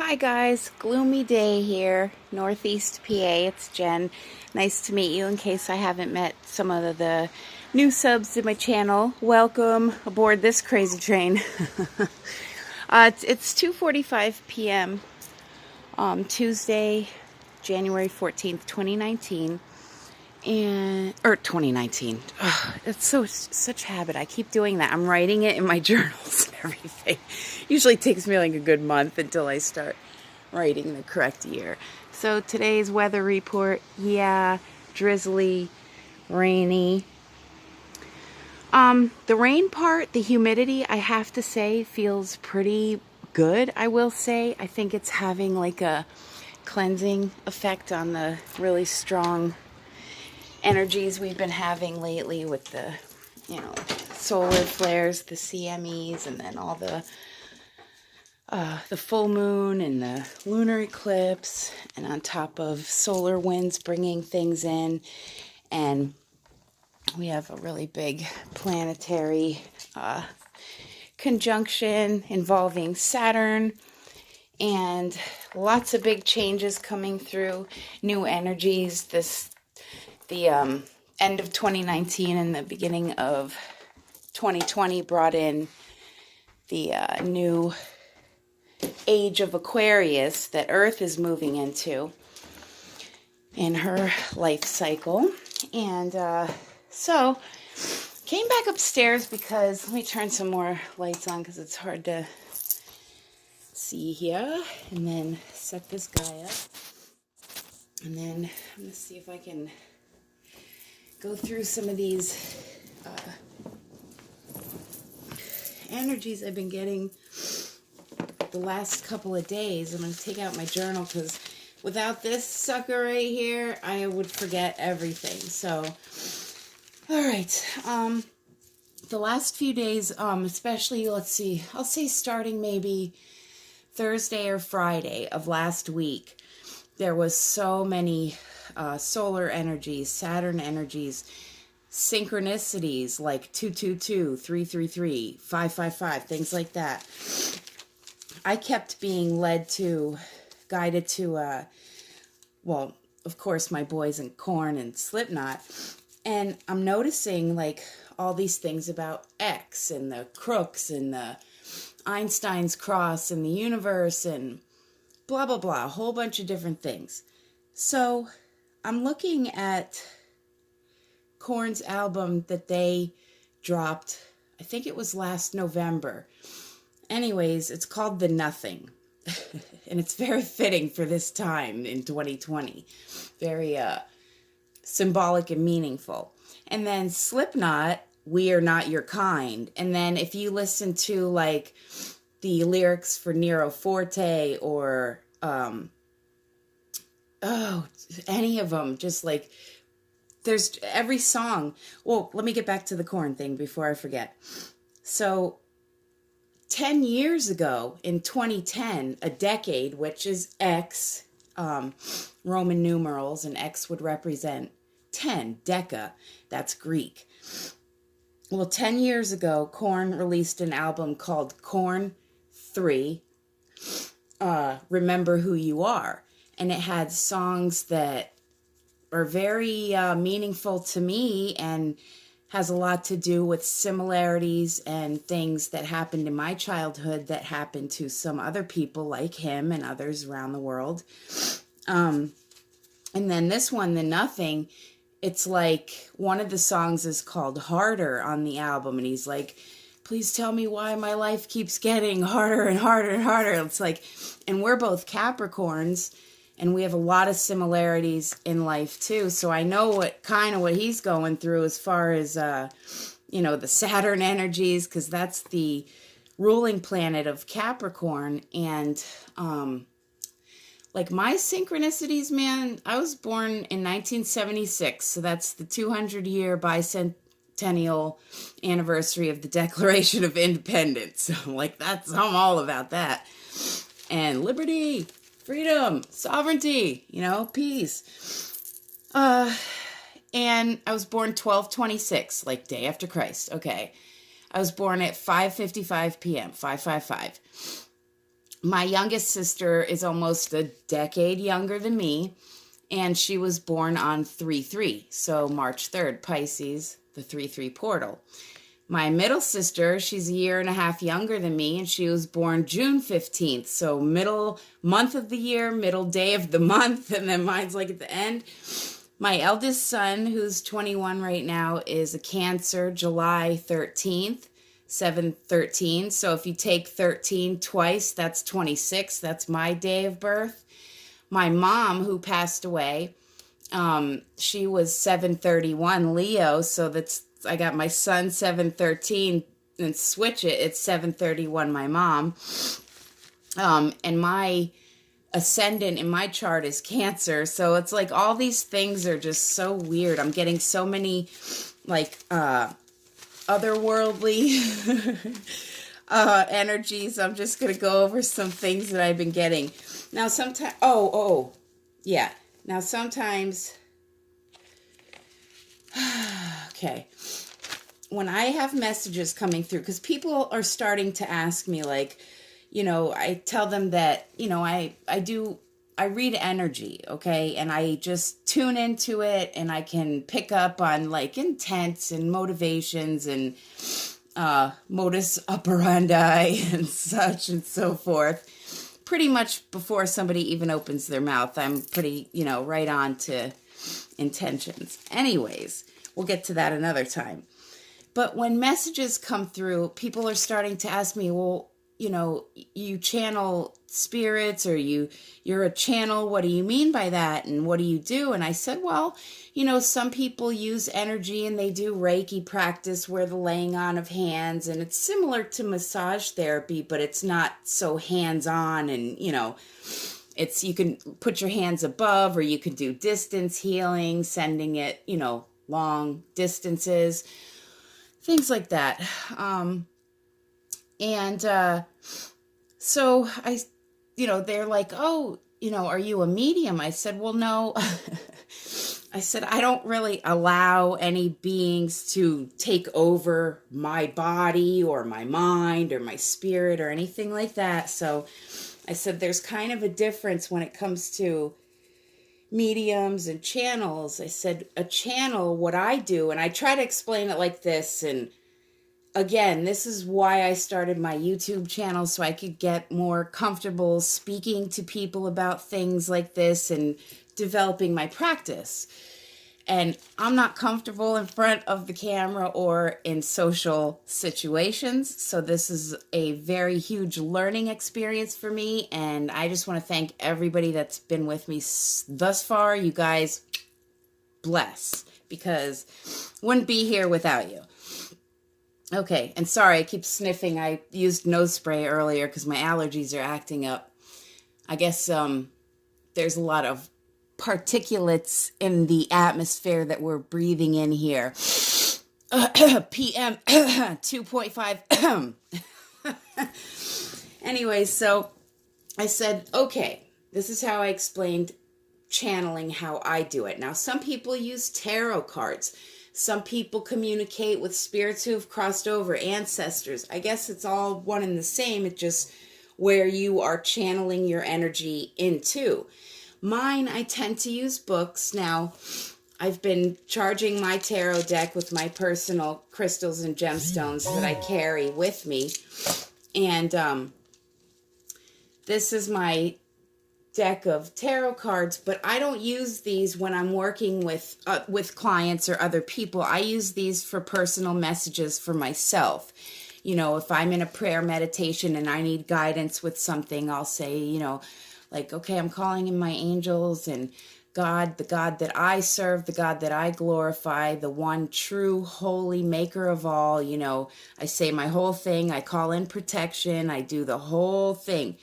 Hi guys, gloomy day here, Northeast PA. It's Jen. Nice to meet you. In case I haven't met some of the new subs to my channel, welcome aboard this crazy train. It's 2:45 p.m. Tuesday, January 14th, 2019. Or 2019. Ugh, it's such habit. I keep doing that. I'm writing it in my journals and everything. Usually takes me like a good month until I start writing the correct year. So today's weather report, yeah, drizzly, rainy. The rain part, the humidity, I have to say, feels pretty good, I will say. I think it's having like a cleansing effect on the really strong energies we've been having lately with the, solar flares, the CMEs, and then all the full moon and the lunar eclipse, and on top of solar winds bringing things in. And we have a really big planetary conjunction involving Saturn, and lots of big changes coming through, new energies. The end of 2019 and the beginning of 2020 brought in the new age of Aquarius that Earth is moving into in her life cycle. And so came back upstairs because, let me turn some more lights on because it's hard to see here, and then set this guy up, and then I'm going to see if I can go through some of these energies I've been getting the last couple of days. I'm going to take out my journal because without this sucker right here, I would forget everything. So, all right. The last few days, especially, let's see, I'll say starting maybe Thursday or Friday of last week, there was so many solar energies, Saturn energies, synchronicities like 222, 333, 555, things like that. I kept being guided to, well, of course, my boys in Korn and Slipknot. And I'm noticing like all these things about X and the crooks and the Einstein's cross and the universe and blah, blah, blah, a whole bunch of different things. So I'm looking at Korn's album that they dropped, I think it was last November. Anyways, it's called The Nothing. And it's very fitting for this time in 2020. Very symbolic and meaningful. And then Slipknot, We Are Not Your Kind. And then if you listen to like the lyrics for Nero Forte or any of them, just like there's every song. Well, let me get back to the Korn thing before I forget. So 10 years ago in 2010, a decade, which is X, Roman numerals, and X would represent 10, deca, that's Greek. Well, 10 years ago, Korn released an album called Korn 3, Remember Who You Are. And it had songs that are very meaningful to me and has a lot to do with similarities and things that happened in my childhood that happened to some other people like him and others around the world. And then this one, The Nothing, it's like one of the songs is called Harder on the album. And he's like, please tell me why my life keeps getting harder and harder and harder. It's like, and we're both Capricorns, and we have a lot of similarities in life too. So I know what he's going through as far as, the Saturn energies, because that's the ruling planet of Capricorn. And, like my synchronicities, man, I was born in 1976. So that's the 200-year bicentennial anniversary of the Declaration of Independence. So like I'm all about that. And liberty, freedom, sovereignty, peace. And I was born 12/26, like day after Christ. Okay. I was born at 5:55 p.m., 555. My youngest sister is almost a decade younger than me, and she was born on 3/3, so March 3rd, Pisces, the 3/3 portal. My middle sister, she's a year and a half younger than me, and she was born June 15th, so middle month of the year, middle day of the month, and then mine's like at the end. My eldest son, who's 21 right now, is a Cancer, July 13th, 7/13. So if you take 13 twice, that's 26. That's my day of birth. My mom, who passed away, she was 7/31 Leo, so I got my son 7/13 and switch it. It's 7/31 my mom. And my ascendant in my chart is Cancer, so it's like all these things are just so weird. I'm getting so many like otherworldly energies. I'm just gonna go over some things that I've been getting. Now sometimes yeah. Now sometimes okay. When I have messages coming through, because people are starting to ask me, like, I tell them that, I read energy, okay? And I just tune into it, and I can pick up on like intents and motivations and modus operandi and such and so forth. Pretty much before somebody even opens their mouth, I'm pretty, right on to intentions. Anyways, we'll get to that another time. But when messages come through, people are starting to ask me, well, you channel spirits, or you're a channel. What do you mean by that? And what do you do? And I said, well, some people use energy and they do Reiki practice, where the laying on of hands, and it's similar to massage therapy, but it's not so hands-on. And, you can put your hands above, or you can do distance healing, sending it, long distances, things like that. So I, they're like, oh, are you a medium? I said, well, no. I said, I don't really allow any beings to take over my body or my mind or my spirit or anything like that. So I said, there's kind of a difference when it comes to mediums and channels. I said, a channel, what I do, and I try to explain it like this, and again, this is why I started my YouTube channel, so I could get more comfortable speaking to people about things like this and developing my practice. And I'm not comfortable in front of the camera or in social situations, so this is a very huge learning experience for me, and I just want to thank everybody that's been with me thus far. You guys, bless, because wouldn't be here without you. Okay, and sorry, I keep sniffing. I used nose spray earlier because my allergies are acting up. I guess there's a lot of particulates in the atmosphere that we're breathing in here. PM 2.5. Anyway, so I said, okay, this is how I explained channeling, how I do it. Now, some people use tarot cards. Some people communicate with spirits who have crossed over, ancestors. I guess it's all one and the same. It's just where you are channeling your energy into. Mine, I tend to use books. Now, I've been charging my tarot deck with my personal crystals and gemstones that I carry with me. And this is my deck of tarot cards, but I don't use these when I'm working with clients or other people. I use these for personal messages for myself. If I'm in a prayer meditation and I need guidance with something, I'll say, like, okay, I'm calling in my angels and God, the God that I serve, the God that I glorify, the one true, holy maker of all. I say my whole thing. I call in protection. I do the whole thing.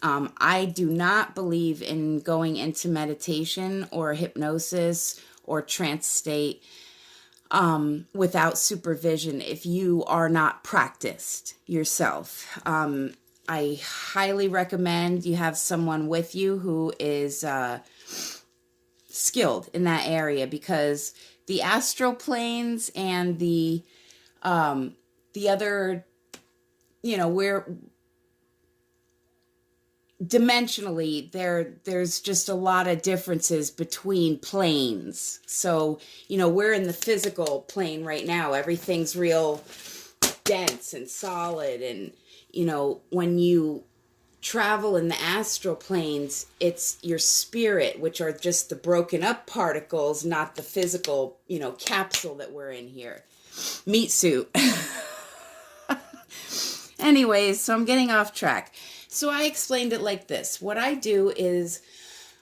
I do not believe in going into meditation or hypnosis or trance state without supervision if you are not practiced yourself. I highly recommend you have someone with you who is skilled in that area, because the astral planes and the other, dimensionally, there's just a lot of differences between planes. So, we're in the physical plane right now. Everything's real dense and solid. And, when you travel in the astral planes, it's your spirit, which are just the broken up particles, not the physical, capsule that we're in here. Meat suit. Anyways, so I'm getting off track. So I explained it like this. What I do is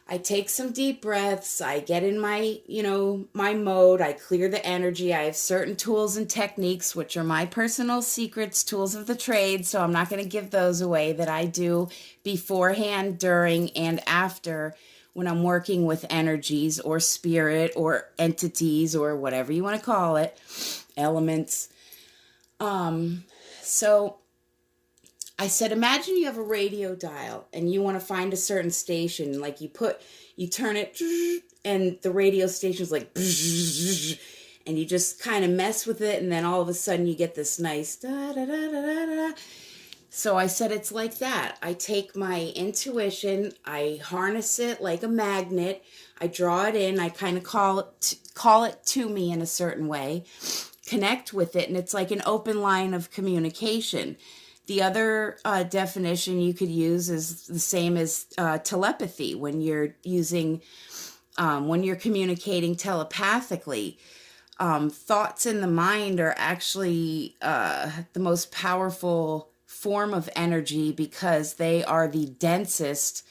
I take some deep breaths. I get in my, my mode. I clear the energy. I have certain tools and techniques, which are my personal secrets, tools of the trade. So I'm not going to give those away, that I do beforehand, during, and after when I'm working with energies or spirit or entities or whatever you want to call it, elements. So I said, imagine you have a radio dial and you want to find a certain station. Like you turn it and the radio station's like, and you just kind of mess with it. And then all of a sudden you get this nice da da da da da da. So I said, it's like that. I take my intuition, I harness it like a magnet. I draw it in. I kind of call it to me in a certain way, connect with it. And it's like an open line of communication. The other definition you could use is the same as telepathy. When you're communicating telepathically, thoughts in the mind are actually the most powerful form of energy because they are the densest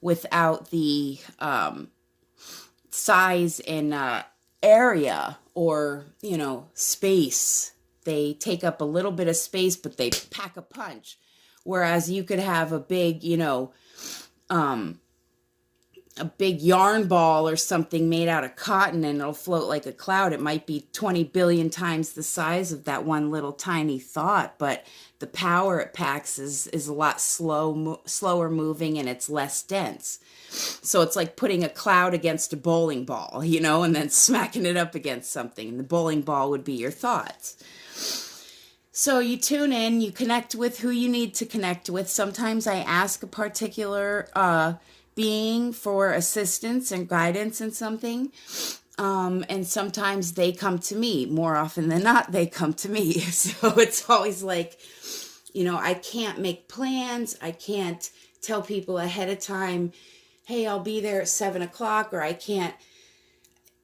without the size and area or, space. They take up a little bit of space, but they pack a punch. Whereas you could have a big, a big yarn ball or something made out of cotton and it'll float like a cloud. It might be 20 billion times the size of that one little tiny thought, but the power it packs is a lot slower moving and it's less dense. So it's like putting a cloud against a bowling ball, and then smacking it up against something. And the bowling ball would be your thoughts. So you tune in, you connect with who you need to connect with. Sometimes I ask a particular being for assistance and guidance in something. And sometimes they come to me. More often than not, they come to me. So it's always like, I can't make plans. I can't tell people ahead of time, hey, I'll be there at 7:00, or I can't.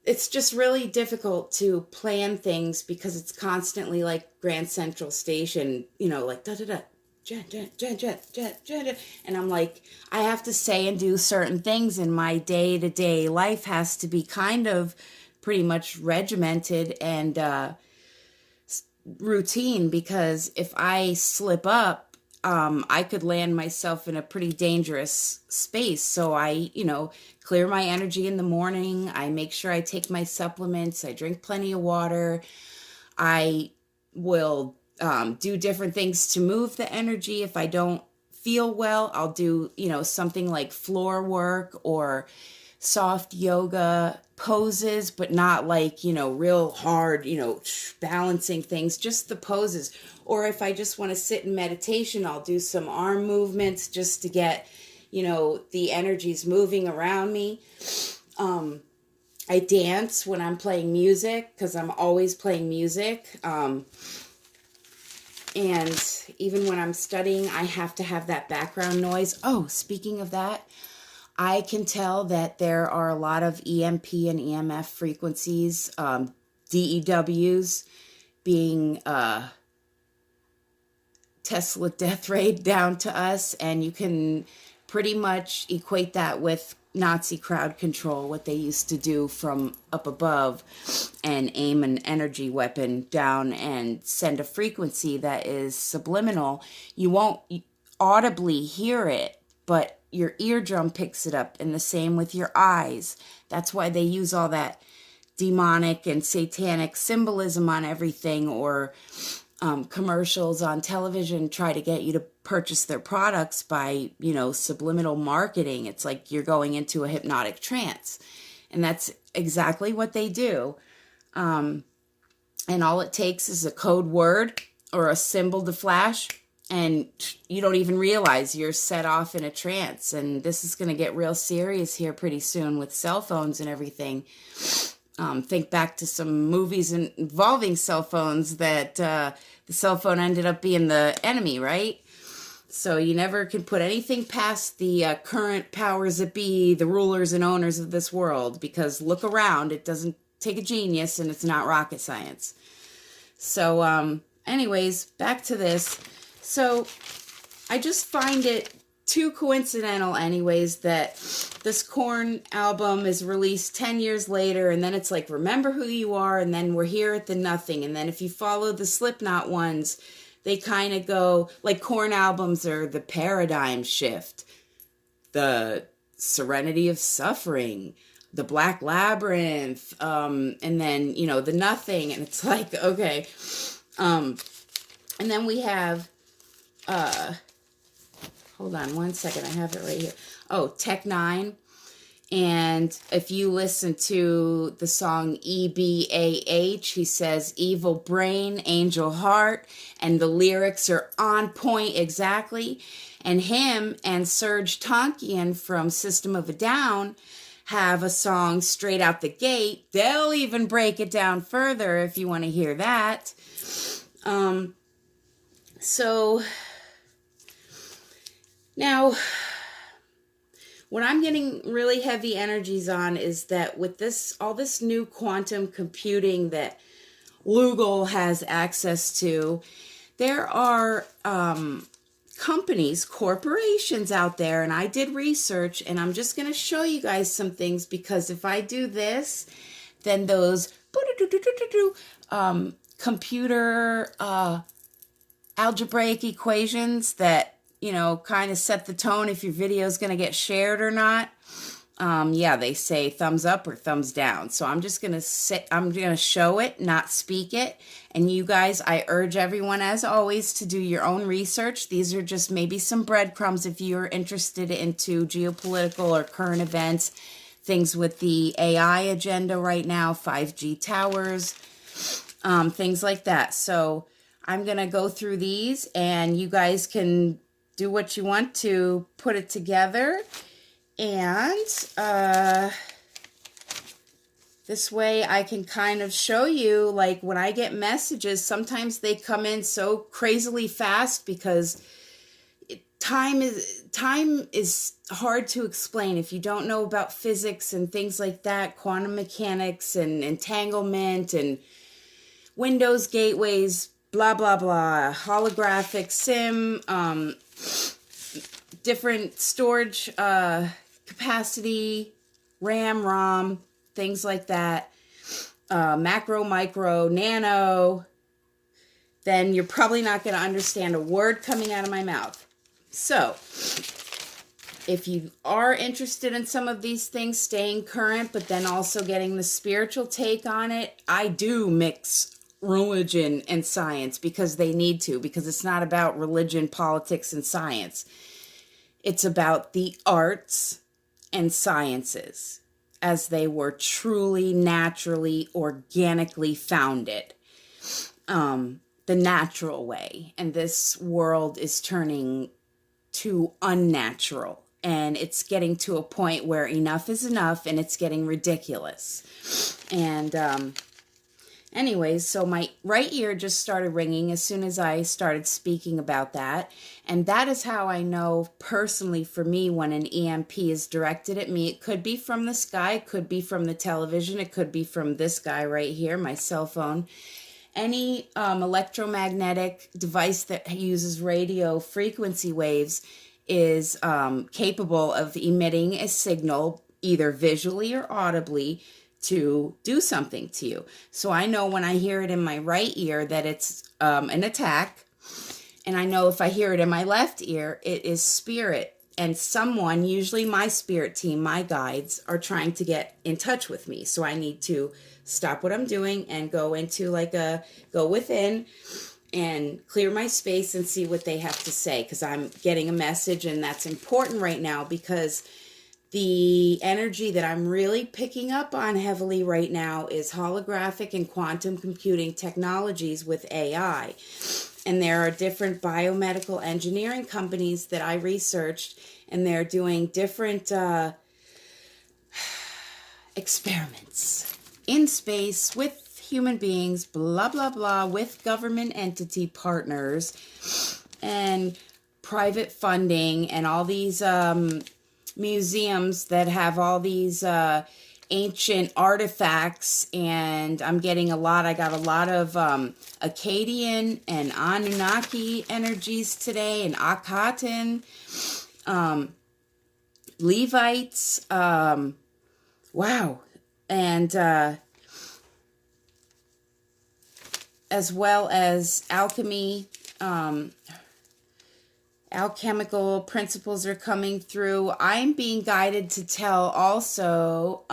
It's just really difficult to plan things because it's constantly like Grand Central Station, like da-da-da, jet. And I'm like, I have to say and do certain things in my day-to-day life has to be kind of pretty much regimented and routine, because if I slip up, I could land myself in a pretty dangerous space. So I, clear my energy in the morning. I make sure I take my supplements. I drink plenty of water. I will do different things to move the energy. If I don't feel well, I'll do, something like floor work or soft yoga poses, but not like, real hard, balancing things, just the poses. Or if I just want to sit in meditation, I'll do some arm movements just to get, the energies moving around me. I dance when I'm playing music because I'm always playing music. And even when I'm studying, I have to have that background noise. Oh, speaking of that, I can tell that there are a lot of EMP and EMF frequencies, DEWs being Tesla death ray down to us, and you can pretty much equate that with Nazi crowd control, what they used to do from up above and aim an energy weapon down and send a frequency that is subliminal. You won't audibly hear it, but your eardrum picks it up, and the same with your eyes. That's why they use all that demonic and satanic symbolism on everything, or commercials on television try to get you to purchase their products by, subliminal marketing. It's like you're going into a hypnotic trance, and that's exactly what they do. And all it takes is a code word or a symbol to flash, and you don't even realize you're set off in a trance. And this is going to get real serious here pretty soon with cell phones and everything. Think back to some movies involving cell phones that the cell phone ended up being the enemy, right? So you never can put anything past the current powers that be, the rulers and owners of this world, because look around, it doesn't take a genius and it's not rocket science. So anyways, back to this. So I just find it too coincidental anyways that this Korn album is released 10 years later, and then it's like, remember who you are, and then we're here at the nothing. And then if you follow the Slipknot ones, they kind of go, like Korn albums are the paradigm shift, the Serenity of Suffering, the Black Labyrinth, and then, you know, the Nothing. And it's like, okay. And then we have, hold on one second, I have it right here. Oh, Tech Nine. And if you listen to the song EBAH, he says evil brain, angel heart, and the lyrics are on point exactly. And him and Serge Tankian from System of a Down have a song straight out the gate. They'll even break it down further if you want to hear that. So now, what I'm getting really heavy energies on is that with this, all this new quantum computing that Lugal has access to, there are companies, corporations out there, and I did research, and I'm just going to show you guys some things, because if I do this, then those computer algebraic equations that, you know, kind of set the tone if your video is going to get shared or not. Yeah, they say thumbs up or thumbs down. So I'm just going to I'm going to show it, not speak it. And you guys, I urge everyone, as always, to do your own research. These are just maybe some breadcrumbs if you're interested into geopolitical or current events, things with the AI agenda right now, 5G towers, things like that. So I'm going to go through these, and you guys can do what you want to put it together. And this way I can kind of show you, like, when I get messages, sometimes they come in so crazily fast because time is hard to explain if you don't know about physics and things like that, quantum mechanics and entanglement and Windows gateways, blah, blah, blah, holographic SIM, different storage capacity, RAM, ROM, things like that, macro, micro, nano, then you're probably not going to understand a word coming out of my mouth. So, if you are interested in some of these things, staying current, but then also getting the spiritual take on it, I do mix religion and science because they need to, because it's not about religion, politics, and science. It's about the arts and sciences as they were truly, naturally, organically founded. The natural way. And this world is turning to unnatural. And it's getting to a point where enough is enough and it's getting ridiculous. And anyways, so my right ear just started ringing as soon as I started speaking about that. And that is how I know personally for me when an EMP is directed at me. It could be from the sky, it could be from the television, it could be from this guy right here, my cell phone. Any electromagnetic device that uses radio frequency waves is capable of emitting a signal either visually or audibly to do something to you. So I know when I hear it in my right ear that it's an attack. And I know if I hear it in my left ear, it is spirit. And someone, usually my spirit team, my guides, are trying to get in touch with me. So I need to stop what I'm doing and go into go within and clear my space and see what they have to say. Because I'm getting a message, and that's important right now because the energy that I'm really picking up on heavily right now is holographic and quantum computing technologies with AI. And there are different biomedical engineering companies that I researched, and they're doing different experiments in space with human beings, blah, blah, blah, with government entity partners and private funding and all these museums that have all these ancient artifacts. And I got a lot of Akkadian and Anunnaki energies today, and Akhenaten, Levites, wow. And as well as alchemy, alchemical principles are coming through. I'm being guided to tell also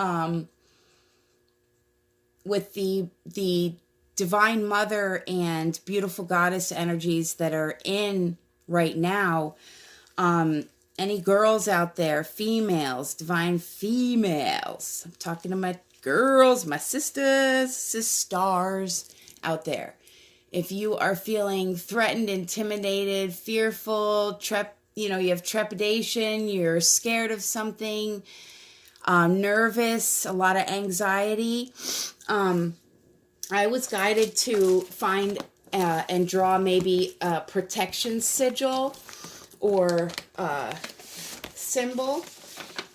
with the Divine Mother and beautiful goddess energies that are in right now. Any girls out there, females, divine females. I'm talking to my girls, my sisters out there. If you are feeling threatened, intimidated, fearful, you have trepidation, you're scared of something, nervous, a lot of anxiety, I was guided to find and draw maybe a protection sigil or symbol.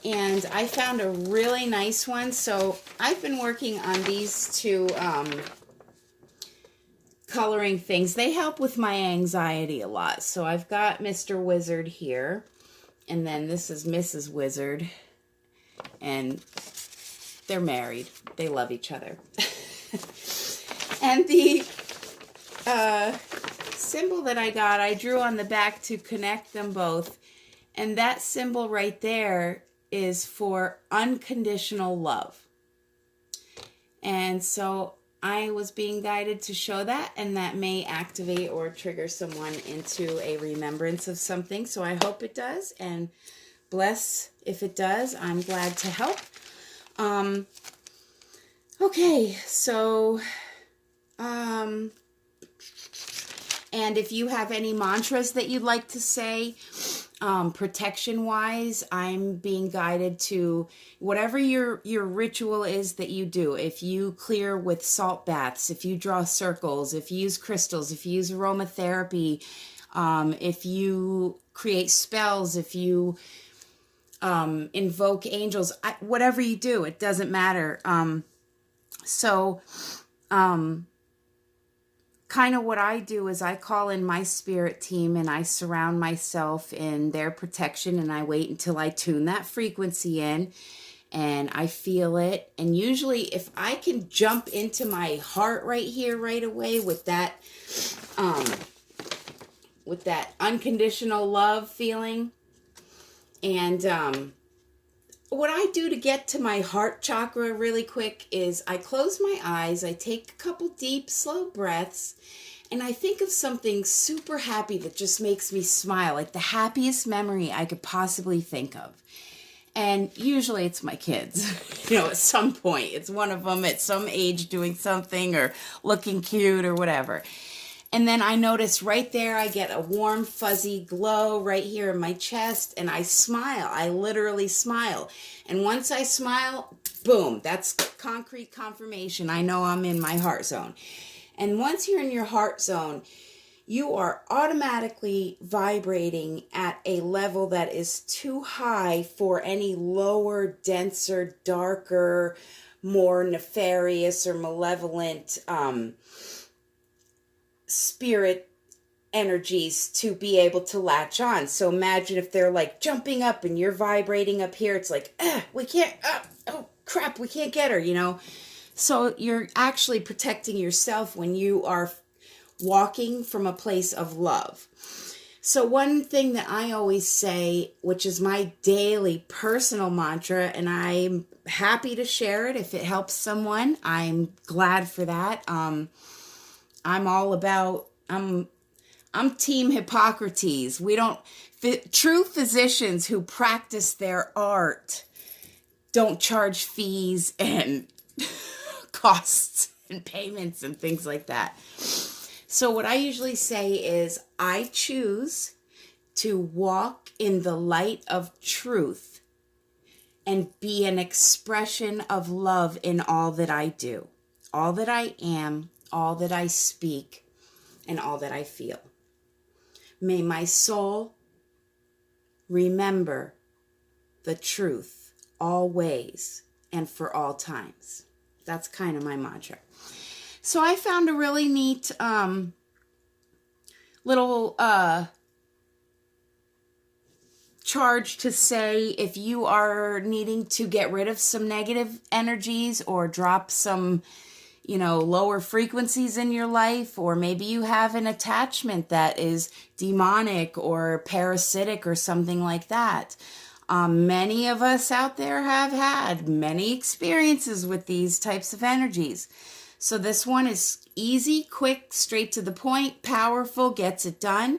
And I found a really nice one. So I've been working on these two coloring things. They help with my anxiety a lot. So I've got Mr. Wizard here, and then this is Mrs. Wizard, and they're married. They love each other. And the symbol that I drew on the back to connect them both. And that symbol right there is for unconditional love. And so I was being guided to show that, and that may activate or trigger someone into a remembrance of something. So I hope it does, and bless if it does. I'm glad to help. Okay, so, and if you have any mantras that you'd like to say, protection-wise, I'm being guided to whatever your ritual is that you do. If you clear with salt baths, if you draw circles, if you use crystals, if you use aromatherapy, if you create spells, if you invoke angels, whatever you do, it doesn't matter. Kind of what I do is I call in my spirit team, and I surround myself in their protection, and I wait until I tune that frequency in and I feel it. And usually if I can jump into my heart right here right away with that unconditional love feeling, and what I do to get to my heart chakra really quick is I close my eyes, I take a couple deep, slow breaths, and I think of something super happy that just makes me smile, like the happiest memory I could possibly think of. And usually it's my kids, at some point. It's one of them at some age doing something or looking cute or whatever. And then I notice right there, I get a warm, fuzzy glow right here in my chest, and I smile. I literally smile. And once I smile, boom, that's concrete confirmation. I know I'm in my heart zone. And once you're in your heart zone, you are automatically vibrating at a level that is too high for any lower, denser, darker, more nefarious or malevolent spirit energies to be able to latch on. So imagine if they're like jumping up and you're vibrating up here. It's like, we can't, oh crap, we can't get her, So you're actually protecting yourself when you are walking from a place of love. So one thing that I always say, which is my daily personal mantra, and I'm happy to share it if it helps someone, I'm glad for that. I'm all about, I'm Team Hippocrates. True physicians who practice their art don't charge fees and costs and payments and things like that. So what I usually say is, I choose to walk in the light of truth and be an expression of love in all that I do, all that I am, all that I speak, and all that I feel. May my soul remember the truth always and for all times. That's kind of my mantra. So I found a really neat little charge to say if you are needing to get rid of some negative energies or drop some, lower frequencies in your life, or maybe you have an attachment that is demonic or parasitic or something like that. Many of us out there have had many experiences with these types of energies. So this one is easy, quick, straight to the point, powerful, gets it done.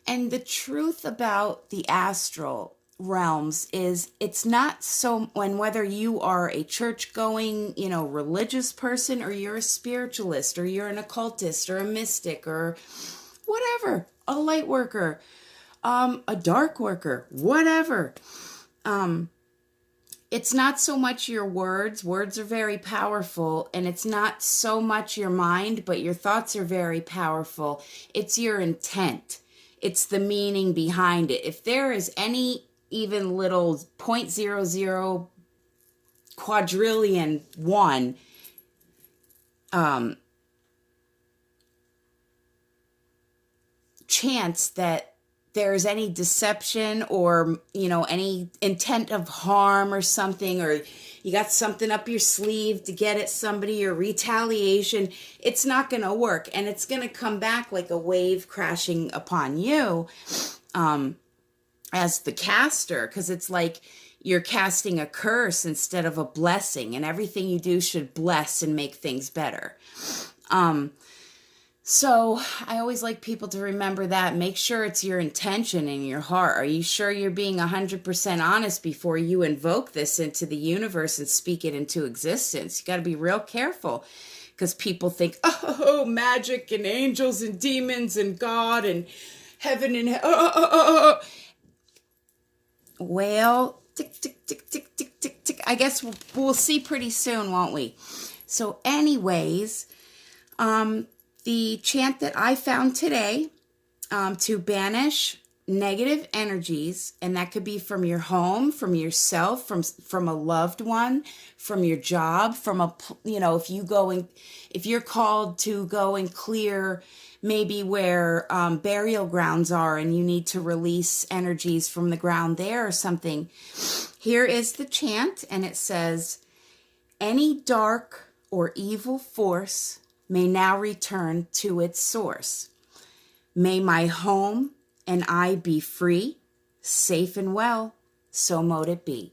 And the truth about the astral realms is it's not so, whether you are a church-going, religious person, or you're a spiritualist, or you're an occultist, or a mystic, or whatever, a light worker, a dark worker, whatever. It's not so much your words. Words are very powerful, and it's not so much your mind, but your thoughts are very powerful. It's your intent. It's the meaning behind it. If there is any even little 0.00 quadrillion one chance that there's any deception or, any intent of harm or something, or you got something up your sleeve to get at somebody, or retaliation, it's not going to work. And it's going to come back like a wave crashing upon you as the caster, because it's like you're casting a curse instead of a blessing, and everything you do should bless and make things better. So I always like people to remember that. Make sure it's your intention in your heart. Are you sure you're being 100% honest before you invoke this into the universe and speak it into existence? You got to be real careful, because people think, oh, magic and angels and demons and God and heaven and hell. Well, tick, tick, tick, tick, tick, tick, tick. I guess we'll see pretty soon, won't we? So anyways, the chant that I found today to banish negative energies, and that could be from your home, from yourself, from a loved one, from your job, from if you're called to go and clear maybe where burial grounds are, and you need to release energies from the ground there or something. Here is the chant, and it says, any dark or evil force may now return to its source. May my home and I be free, safe and well, so mote it be.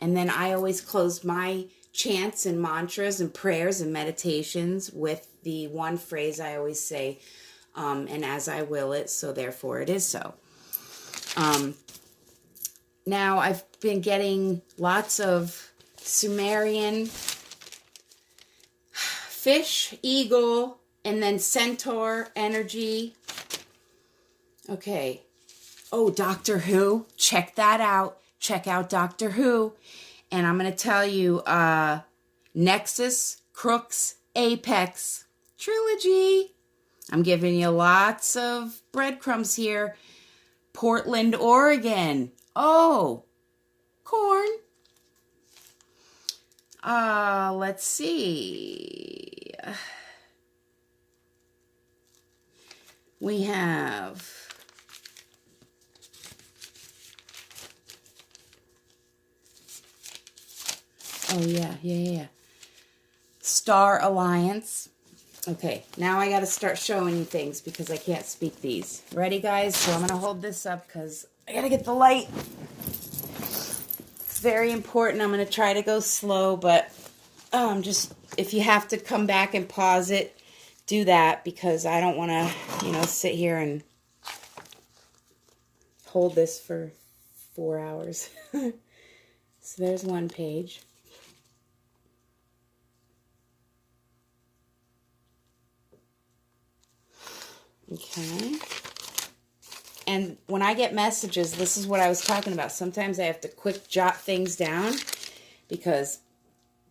And then I always close my chants and mantras and prayers and meditations with the one phrase I always say, and as I will it, so therefore it is so. Now I've been getting lots of Sumerian, fish, eagle, and then centaur energy. Okay. Oh, Doctor Who. Check that out. Check out Doctor Who. And I'm going to tell you, Nexus, Crooks, Apex trilogy. I'm giving you lots of breadcrumbs here. Portland, Oregon. Oh, corn. Let's see. We have yeah. Star Alliance. Okay, now I got to start showing you things because I can't speak these. Ready, guys? So I'm going to hold this up because I got to get the light. It's very important. I'm going to try to go slow, but if you have to come back and pause it, do that, because I don't want to, sit here and hold this for 4 hours. So there's one page. Okay. And when I get messages, this is what I was talking about. Sometimes I have to quick jot things down because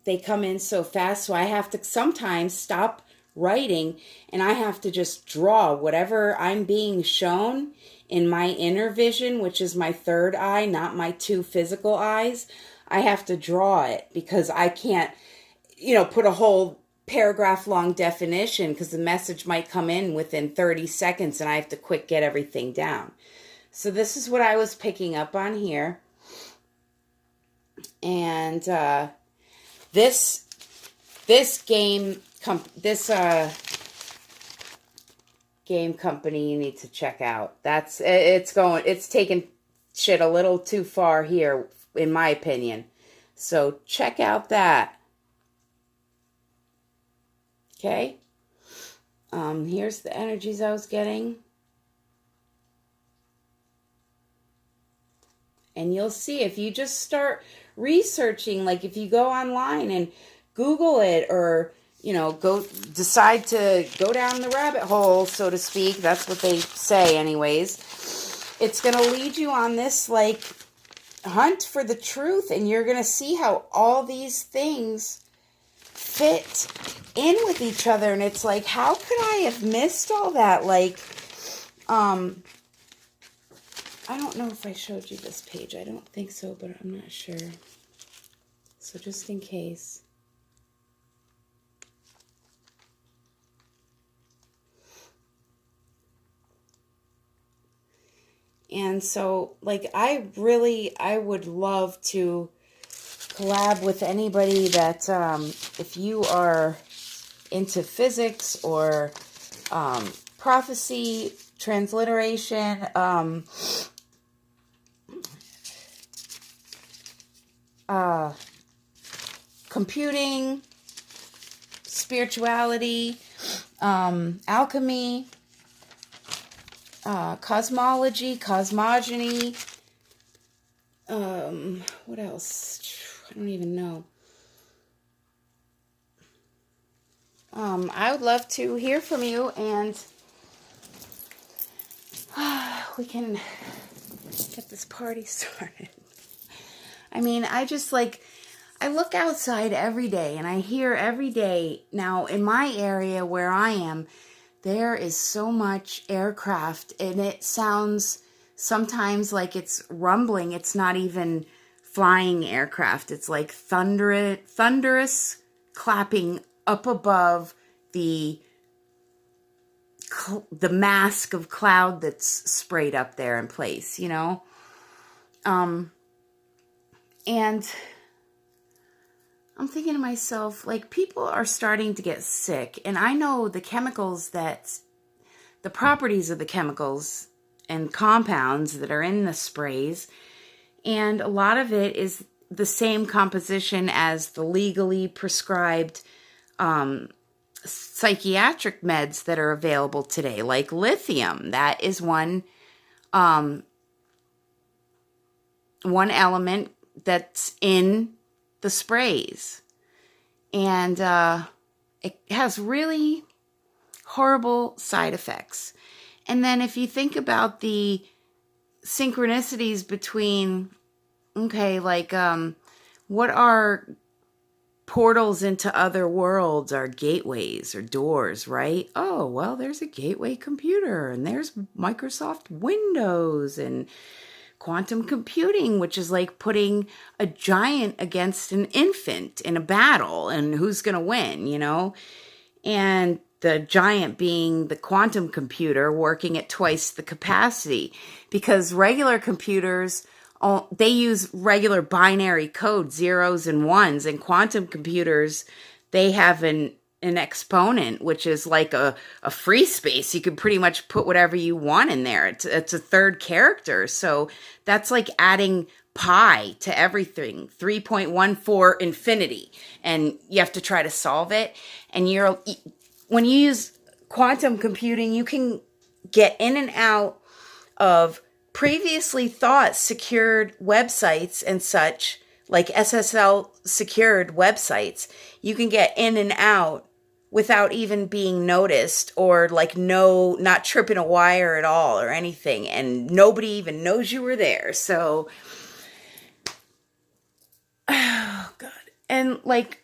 they come in so fast. So I have to sometimes stop writing and I have to just draw whatever I'm being shown in my inner vision, which is my third eye, not my two physical eyes. I have to draw it because I can't, put a whole paragraph long definition because the message might come in within 30 seconds and I have to quick get everything down. So this is what I was picking up on here. And this game company you need to check out. It's taking shit a little too far here, in my opinion. So check out that. Okay. Here's the energies I was getting. And you'll see if you just start researching, like if you go online and Google it or, decide to go down the rabbit hole, so to speak. That's what they say anyways. It's going to lead you on this, hunt for the truth. And you're going to see how all these things fit in with each other. And it's like, how could I have missed all that? I don't know if I showed you this page. I don't think so, but I'm not sure. So just in case. And so, I would love to collab with anybody that, if you are into physics or prophecy, transliteration, computing, spirituality, alchemy, cosmology, cosmogony, what else? I don't even know. I would love to hear from you, and we can get this party started. I mean, I look outside every day and I hear every day. Now, in my area where I am, there is so much aircraft and it sounds sometimes like it's rumbling. It's not even flying aircraft. It's like thunderous clapping up above the mask of cloud that's sprayed up there in place, and I'm thinking to myself, people are starting to get sick. And I know the properties of the chemicals and compounds that are in the sprays. And a lot of it is the same composition as the legally prescribed psychiatric meds that are available today, like lithium. That is one element that's in the sprays. And it has really horrible side effects. And then if you think about the synchronicities between, what are portals into other worlds, are gateways or doors, right? Oh, well, there's a gateway computer, and there's Microsoft Windows and quantum computing, which is like putting a giant against an infant in a battle, and who's going to win, And the giant being the quantum computer working at twice the capacity, because regular computers, they use regular binary code, zeros and ones, and quantum computers, they have an exponent, which is like a free space. You can pretty much put whatever you want in there. It's a third character. So that's like adding pi to everything, 3.14 infinity. And you have to try to solve it. And when you use quantum computing, you can get in and out of previously thought secured websites and such, like SSL secured websites. You can get in and out without even being noticed, or like not tripping a wire at all or anything, and nobody even knows you were there. So, oh God. And like,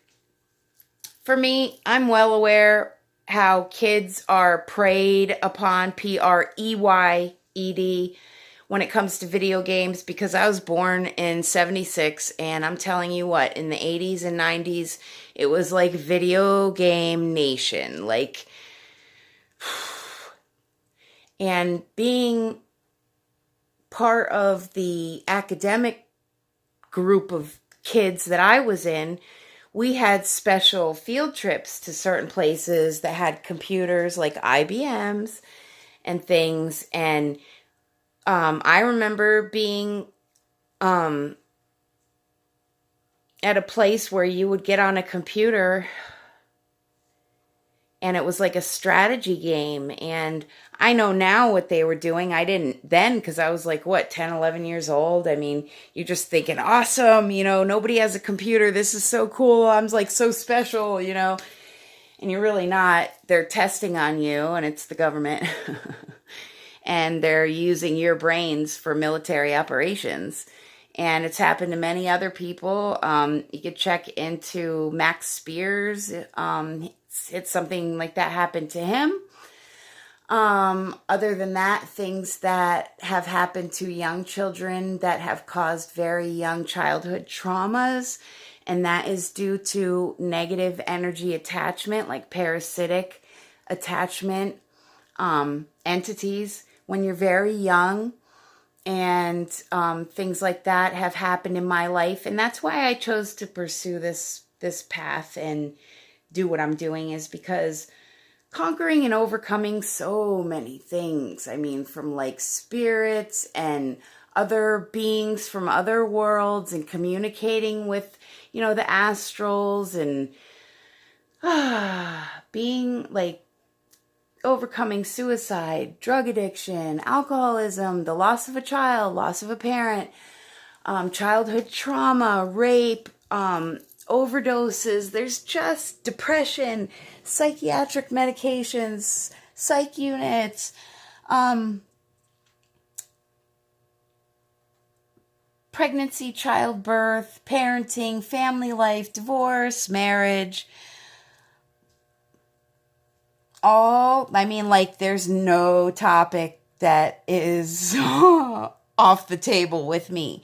for me, I'm well aware how kids are preyed upon, Preyed, when it comes to video games, because I was born in 76, and I'm telling you what, in the 80s and 90s, it was like video game nation. Like, and being part of the academic group of kids that I was in, we had special field trips to certain places that had computers like IBMs and things. And I remember being at a place where you would get on a computer and it was like a strategy game. And I know now what they were doing. I didn't then, because I was like, 10, 11 years old. I mean, you're just thinking, awesome, nobody has a computer. This is so cool. I'm like so special, and you're really not. They're testing on you, and it's the government. And they're using your brains for military operations. And it's happened to many other people. You could check into Max Spears. It's something like that happened to him. Other than that, things that have happened to young children that have caused very young childhood traumas. And that is due to negative energy attachment, like parasitic attachment entities. When you're very young, and things like that have happened in my life. And that's why I chose to pursue this path and do what I'm doing, is because conquering and overcoming so many things. I mean, from like spirits and other beings from other worlds, and communicating with, the astrals, and being like, overcoming suicide, drug addiction, alcoholism, the loss of a child, loss of a parent, childhood trauma, rape, overdoses. There's just depression, psychiatric medications, psych units, pregnancy, childbirth, parenting, family life, divorce, marriage. There's no topic that is off the table with me,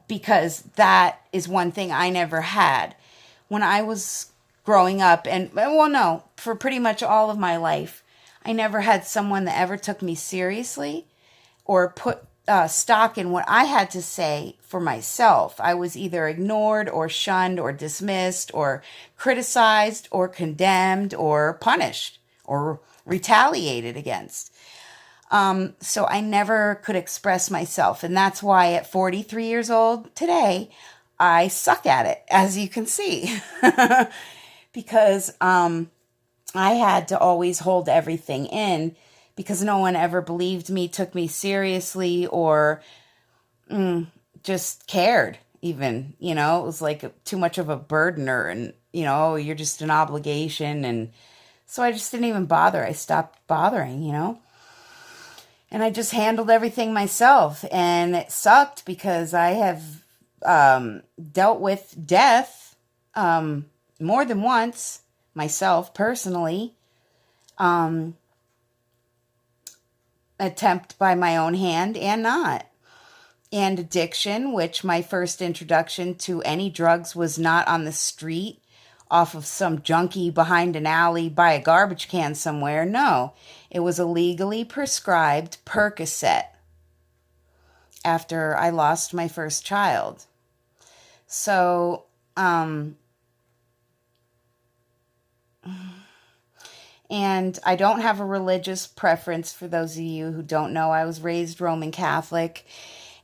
because that is one thing I never had when I was growing up. And, for pretty much all of my life, I never had someone that ever took me seriously or put stock in what I had to say for myself. I was either ignored or shunned or dismissed or criticized or condemned or punished or retaliated against. So I never could express myself. And that's why at 43 years old today, I suck at it, as you can see. Because I had to always hold everything in, because no one ever believed me, took me seriously, or just cared even. It was like too much of a burdener, and, you're just an obligation. And so I just didn't even bother. I stopped bothering, and I just handled everything myself. And it sucked, because I have dealt with death more than once myself personally. Attempt by my own hand and not. And addiction, which my first introduction to any drugs was not on the street, off of some junkie behind an alley by a garbage can somewhere. No, it was a legally prescribed Percocet after I lost my first child. So, and I don't have a religious preference. For those of you who don't know, I was raised Roman Catholic,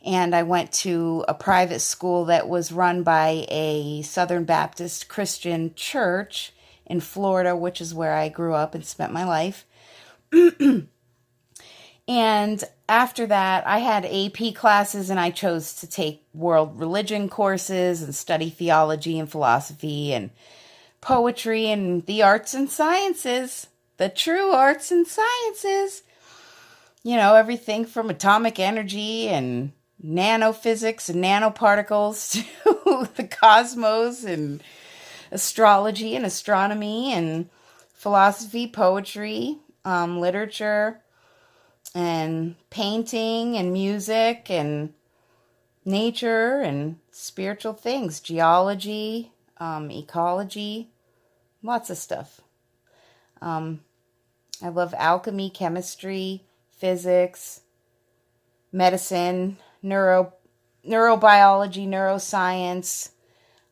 and I went to a private school that was run by a Southern Baptist Christian church in Florida, which is where I grew up and spent my life. And after that, I had AP classes, and I chose to take world religion courses and study theology and philosophy and poetry and the arts and sciences, the true arts and sciences. You know, everything from atomic energy and nanophysics and nanoparticles to the cosmos and astrology and astronomy and philosophy, poetry, literature, and painting and music and nature and spiritual things, geology, ecology, lots of stuff. I love alchemy, chemistry, physics, medicine, neurobiology, neuroscience,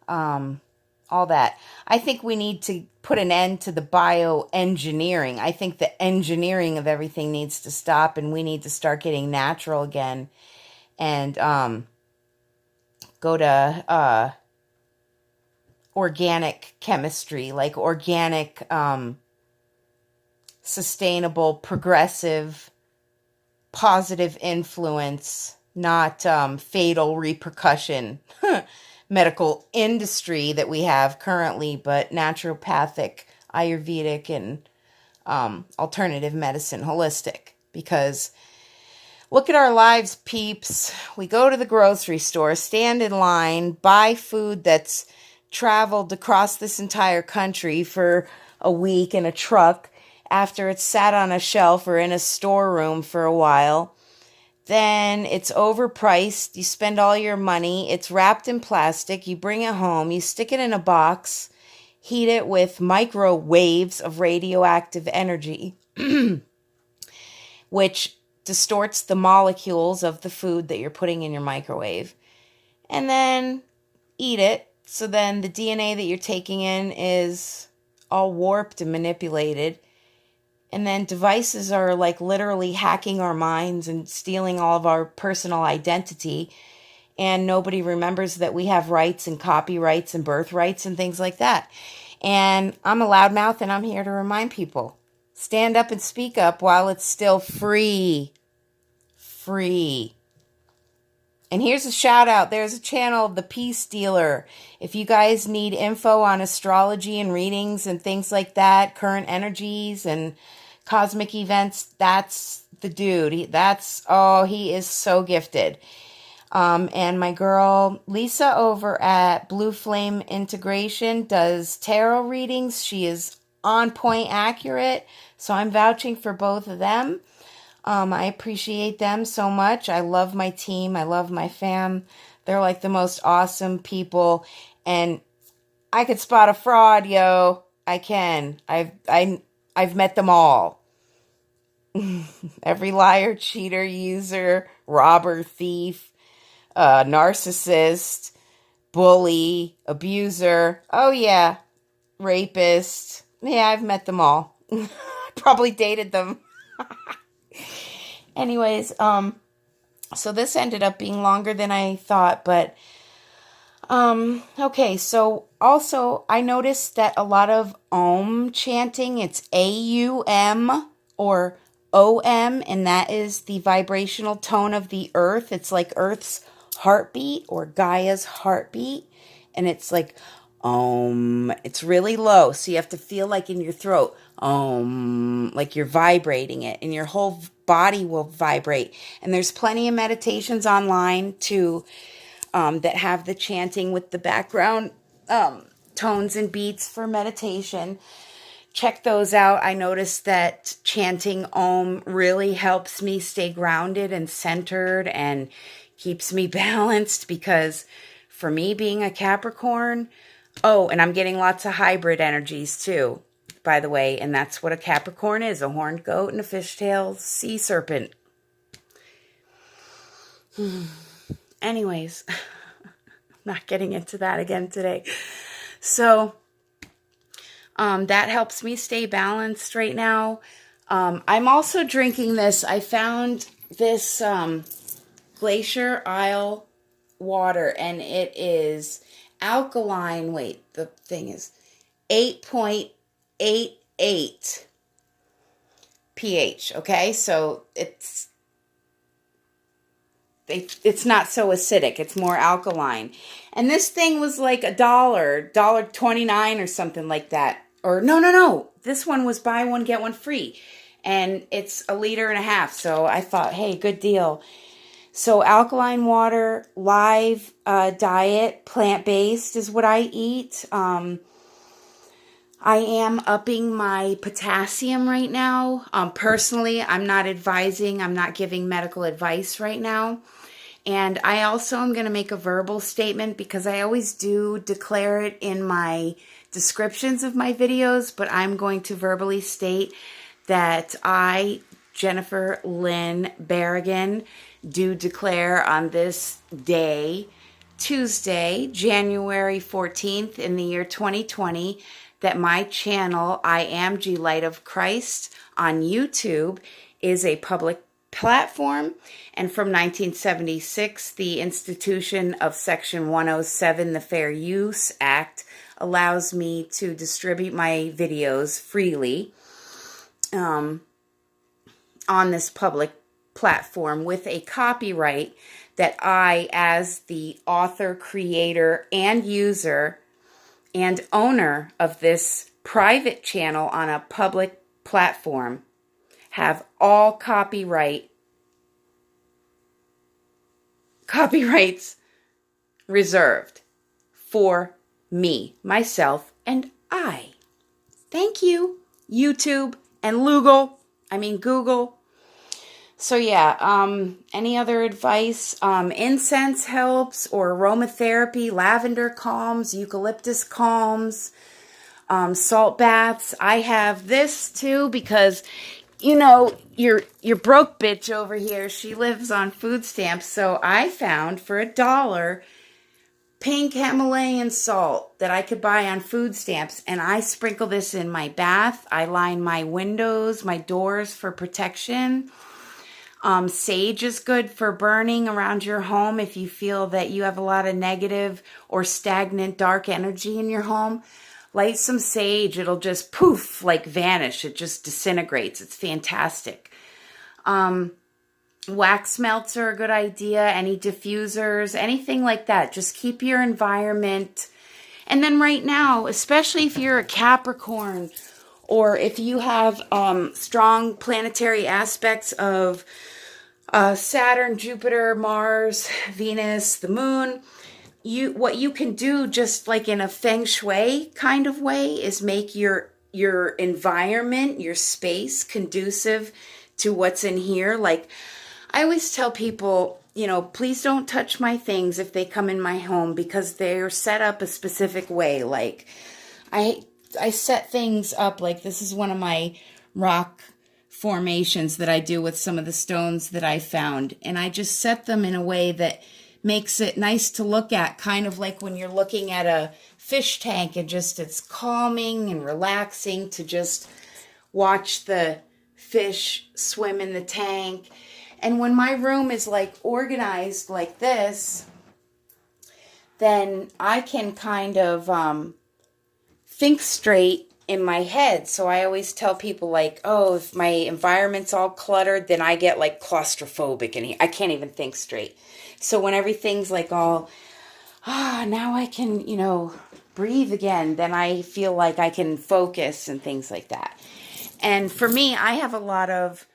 all that. I think we need to put an end to the bioengineering. I think the engineering of everything needs to stop, and we need to start getting natural again and go to organic chemistry, like organic, sustainable, progressive, positive influence, not fatal repercussion medical industry that we have currently, but naturopathic, Ayurvedic, and alternative medicine, holistic. Because look at our lives, peeps. We go to the grocery store, stand in line, buy food that's traveled across this entire country for a week in a truck after it's sat on a shelf or in a storeroom for a while. Then it's overpriced. You spend all your money. It's wrapped in plastic. You bring it home. You stick it in a box. Heat it with microwaves of radioactive energy, which distorts the molecules of the food that you're putting in your microwave. And then eat it. So then the DNA that you're taking in is all warped and manipulated. And then devices are like literally hacking our minds and stealing all of our personal identity. And nobody remembers that we have rights and copyrights and birthrights and things like that. And I'm a loudmouth, and I'm here to remind people. Stand up and speak up while it's still free. Free. And here's a shout out. There's a channel, The Peace Dealer. If you guys need info on astrology and readings and things like that, current energies and cosmic events, that's the dude. He is so gifted. And my girl Lisa over at Blue Flame Integration does tarot readings. She is on point accurate. So I'm vouching for both of them. I appreciate them so much. I love my team. I love my fam. They're like the most awesome people. And I could spot a fraud, yo. I can. I've met them all. Every liar, cheater, user, robber, thief, narcissist, bully, abuser. Oh yeah, rapist. Yeah, I've met them all. Probably dated them. Anyways, so this ended up being longer than I thought, but okay, so also I noticed that a lot of Om chanting, it's AUM or OM, and that is the vibrational tone of the earth. It's like Earth's heartbeat or Gaia's heartbeat, and it's like Om. It's really low, so you have to feel like in your throat, Om, like you're vibrating it, and your whole body will vibrate. And there's plenty of meditations online too that have the chanting with the background tones and beats for meditation. Check those out. I noticed that chanting Om really helps me stay grounded and centered and keeps me balanced, because for me being a Capricorn, and I'm getting lots of hybrid energies too, by the way, and that's what a Capricorn is, a horned goat and a fishtail sea serpent. Anyways, I'm not getting into that again today. So that helps me stay balanced right now. I'm also drinking this. I found this Glacier Isle water, and it is alkaline. Wait, the thing is 8.88 pH. Okay, so it's it's not so acidic. It's more alkaline. And this thing was like $1.29 or something like that. Or no. This one was buy one, get one free. And it's 1.5 liters. So I thought, hey, good deal. So alkaline water, live diet, plant-based is what I eat. I am upping my potassium right now. Personally, I'm not advising. I'm not giving medical advice right now. And I also am going to make a verbal statement because I always do declare it in my descriptions of my videos, but I'm going to verbally state that I, Jennifer Lynn Berrigan, do declare on this day, Tuesday, January 14th in the year 2020, that my channel, I Am G Light of Christ, on YouTube is a public platform. And from 1976, the institution of Section 107, the Fair Use Act, allows me to distribute my videos freely on this public platform with a copyright that I, as the author, creator, and user and owner of this private channel on a public platform, have all copyrights reserved for me, myself, and I. Thank you, YouTube and Google. So yeah, any other advice? Incense helps, or aromatherapy, lavender calms, eucalyptus calms, salt baths. I have this too because, you know, your broke bitch over here, she lives on food stamps. So I found for $1 pink Himalayan salt that I could buy on food stamps, and I sprinkle this in my bath. I line my windows, my doors for protection. Sage is good for burning around your home if you feel that you have a lot of negative or stagnant dark energy in your home. Light some sage. It'll just poof, like vanish. It just disintegrates. It's fantastic. Wax melts are a good idea. Any diffusers, anything like that. Just keep your environment. And then right now, especially if you're a Capricorn, or if you have strong planetary aspects of Saturn, Jupiter, Mars, Venus, the moon, what you can do, just like in a feng shui kind of way, is make your environment, your space conducive to what's in here. Like I always tell people, you know, please don't touch my things if they come in my home because they're set up a specific way. Like I set things up, like this is one of my rock formations that I do with some of the stones that I found. And I just set them in a way that makes it nice to look at, kind of like when you're looking at a fish tank and just it's calming and relaxing to just watch the fish swim in the tank. And when my room is like organized like this, then I can kind of think straight in my head. So I always tell people like, oh, if my environment's all cluttered, then I get like claustrophobic and I can't even think straight. So when everything's like all, now I can, you know, breathe again, then I feel like I can focus and things like that. And for me, I have a lot of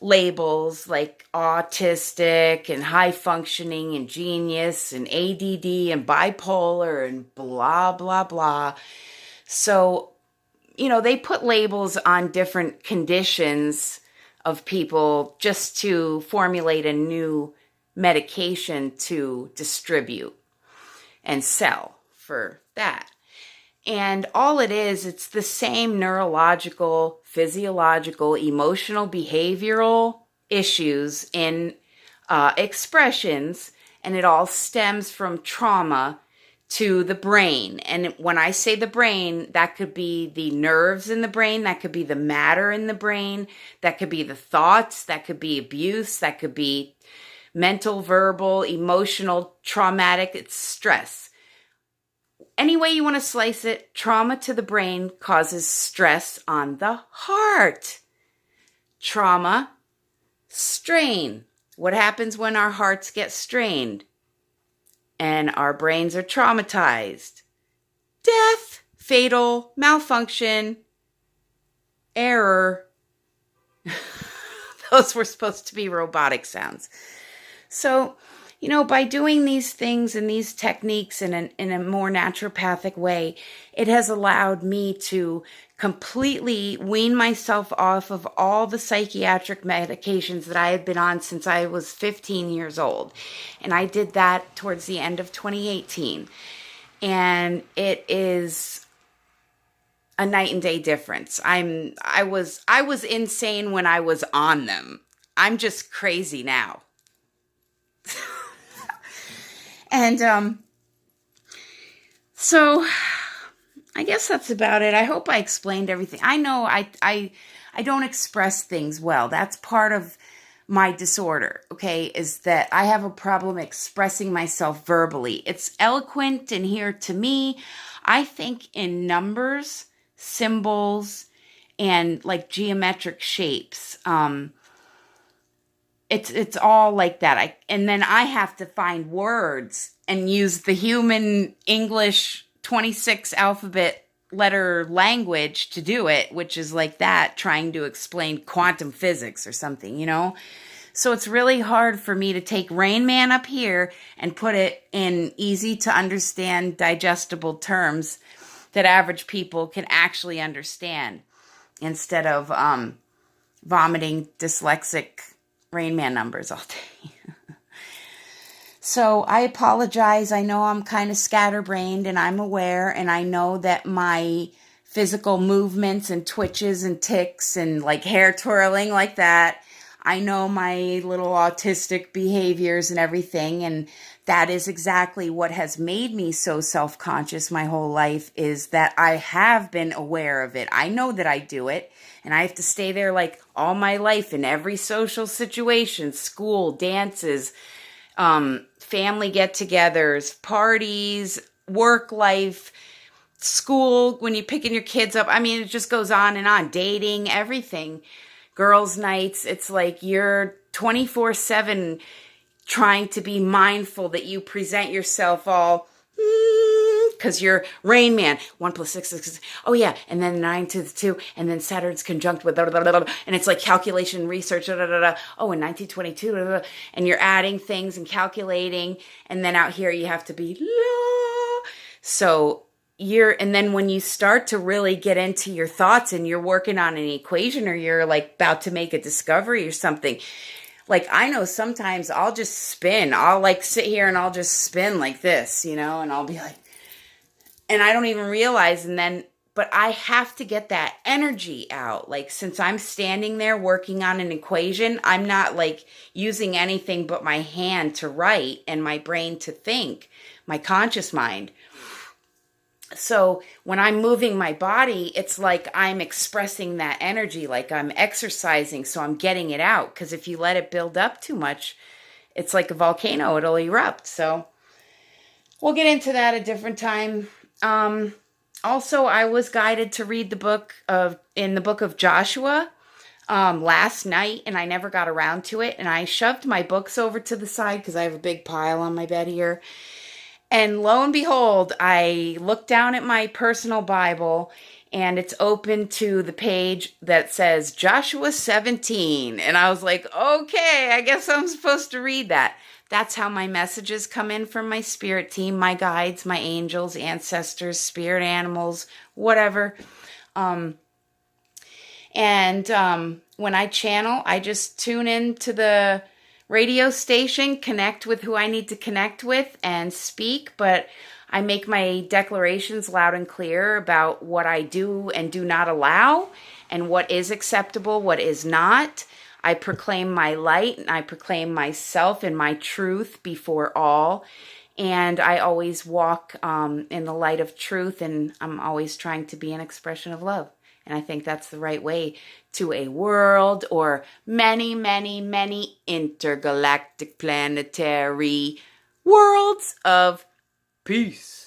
labels like autistic and high functioning and genius and ADD and bipolar and blah, blah, blah. So, you know, they put labels on different conditions of people just to formulate a new medication to distribute and sell for that. And all it is, it's the same neurological, physiological, emotional, behavioral issues in expressions, and it all stems from trauma to the brain. And when I say the brain, that could be the nerves in the brain, that could be the matter in the brain, that could be the thoughts, that could be abuse, that could be mental, verbal, emotional, traumatic, it's stress. Any way you want to slice it, trauma to the brain causes stress on the heart. Trauma, strain What happens when our hearts get strained and our brains are traumatized? Death, fatal, malfunction, error. Those were supposed to be robotic sounds. So, you know, by doing these things and these techniques in a more naturopathic way, it has allowed me to completely wean myself off of all the psychiatric medications that I had been on since I was 15 years old. And I did that towards the end of 2018. And it is a night and day difference. I was insane when I was on them. I'm just crazy now. And so I guess that's about it. I hope I explained everything. I know I don't express things well. That's part of my disorder, okay, is that I have a problem expressing myself verbally. It's eloquent in here to me. I think in numbers, symbols, and like geometric shapes. It's all like that. And then I have to find words and use the human English 26 alphabet letter language to do it, which is like that, trying to explain quantum physics or something, you know? So it's really hard for me to take Rain Man up here and put it in easy to understand, digestible terms that average people can actually understand instead of vomiting dyslexic Rain Man numbers all day. So I apologize. I know I'm kind of scatterbrained and I'm aware, and I know that my physical movements and twitches and tics and like hair twirling like that, I know my little autistic behaviors and everything, and that is exactly what has made me so self-conscious my whole life, is that I have been aware of it. I know that I do it, and I have to stay there like all my life in every social situation, school, dances, family get-togethers, parties, work life, school, when you're picking your kids up. I mean, it just goes on and on. Dating, everything. Girls' nights. It's like you're 24/7 trying to be mindful that you present yourself all, because you're Rain Man. 1 + 6 is, oh yeah, and then 9 to the 2, and then Saturn's conjunct with, and it's like calculation, research, oh, in 1922, and you're adding things and calculating, and then out here you have to be, so and then when you start to really get into your thoughts and you're working on an equation, or you're like about to make a discovery or something, like I know sometimes I'll just spin. I'll like sit here and I'll just spin like this, you know, and I'll be like, and I don't even realize, but I have to get that energy out. Like, since I'm standing there working on an equation, I'm not like using anything but my hand to write and my brain to think, my conscious mind. So when I'm moving my body, it's like I'm expressing that energy, like I'm exercising, so I'm getting it out. Because if you let it build up too much, it's like a volcano, it'll erupt. So we'll get into that a different time. Also, I was guided to read the book of Joshua last night, and I never got around to it. And I shoved my books over to the side because I have a big pile on my bed here. And lo and behold, I looked down at my personal Bible, and it's open to the page that says Joshua 17. And I was like, okay, I guess I'm supposed to read that. That's how my messages come in from my spirit team, my guides, my angels, ancestors, spirit animals, whatever. When I channel, I just tune in to the radio station, connect with who I need to connect with, and speak. But I make my declarations loud and clear about what I do and do not allow, and what is acceptable, what is not. I proclaim my light, and I proclaim myself and my truth before all. And I always walk in the light of truth, and I'm always trying to be an expression of love. And I think that's the right way to a world, or many, many, many intergalactic planetary worlds of peace.